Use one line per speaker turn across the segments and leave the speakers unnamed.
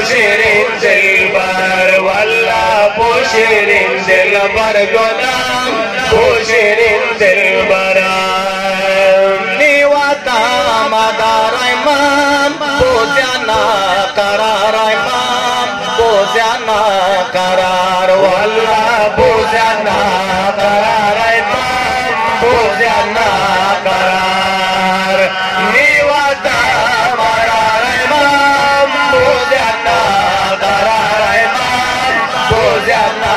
शिरीन दिलबर वल्लाह वो शिरीन दिलबर गुलाम वो शिरीन दिलबर निवाता मदार इमाम पूजना करार इमाम पूजना करार वल्लाह पूजना करार इमाम पूजना करार निवाता मदार इमाम पूजना करार इमाम पूजना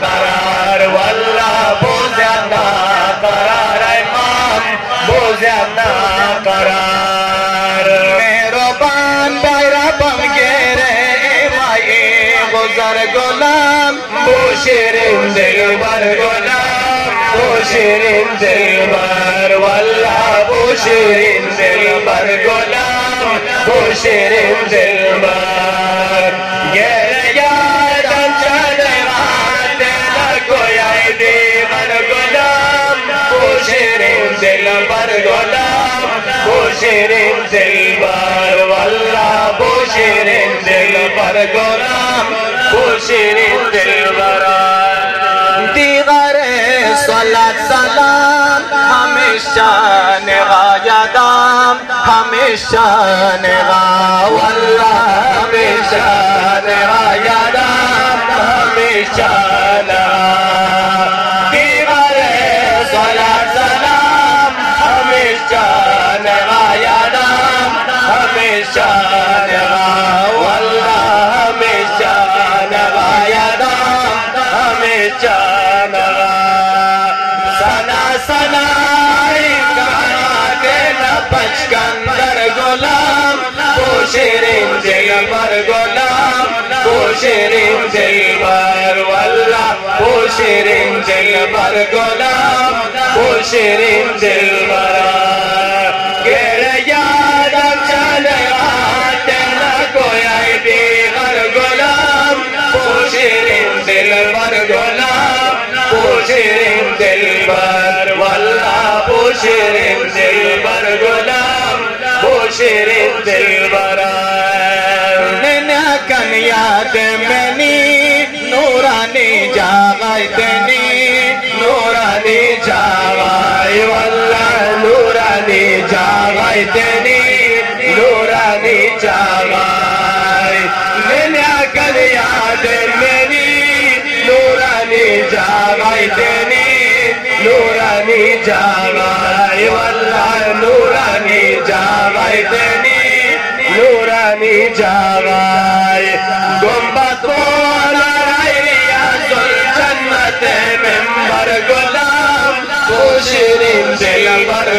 करार वल्लाह पूजना करार इमाम पूजना करार मेहरबान बायरा बम गेरे माए गुजर गुलाम वो शिरीन दिलबर गुलाम वो शिरीन दिलबर वल्लाह वो शिरीन दिलबर गुलाम वो शिरीन दिलबर गेरे याद चले आते न कोई दीवार गुलाम वो शिरीन दिलबर गुलाम वो शिरीन दिलबर वल्लाह वो शिरीन दिलबर गुलाम वो शिरीन दिलबर दीवारे सलात सलाम हमेशा निगायादाम हमेशा निगा वल्लाह हमेशा निगायादाम हमेशा दीवारे सलात सलाम हमेशा निगायादाम हमेशा निगा वल्लाह हमेशा निगायादाम हमेशा सना सना पचकंदर गुलाम वो शिरीन दिलबर गुलाम वो शिरीन दिलबर वल्लाह वो शिरीन दिलबर गुलाम वो शिरीन दिलबर गेरे याद चले आते न कोई दीवार गुलाम वो शिरीन दिलबर गुलाम वो शिरीन दिलबर वल्लाह वो शिरीन दिलबर गुलाम वो शिरीन दिलबर नैना कन्यात मैनी नूरानी जागाई तेनी नूरानी जागाई वल्लाह नूरानी जागाई तेनी नूरानी जागाई नैना कन्यात मैनी नूरानी जागाई तेनी नूरानी जागाई वल्लाह नूरानी जागाई तेनी नूरानी जागाई गुंबद वाला राइया जुल जन्नत मिंबर गुलाम वो शिरीन दिलबर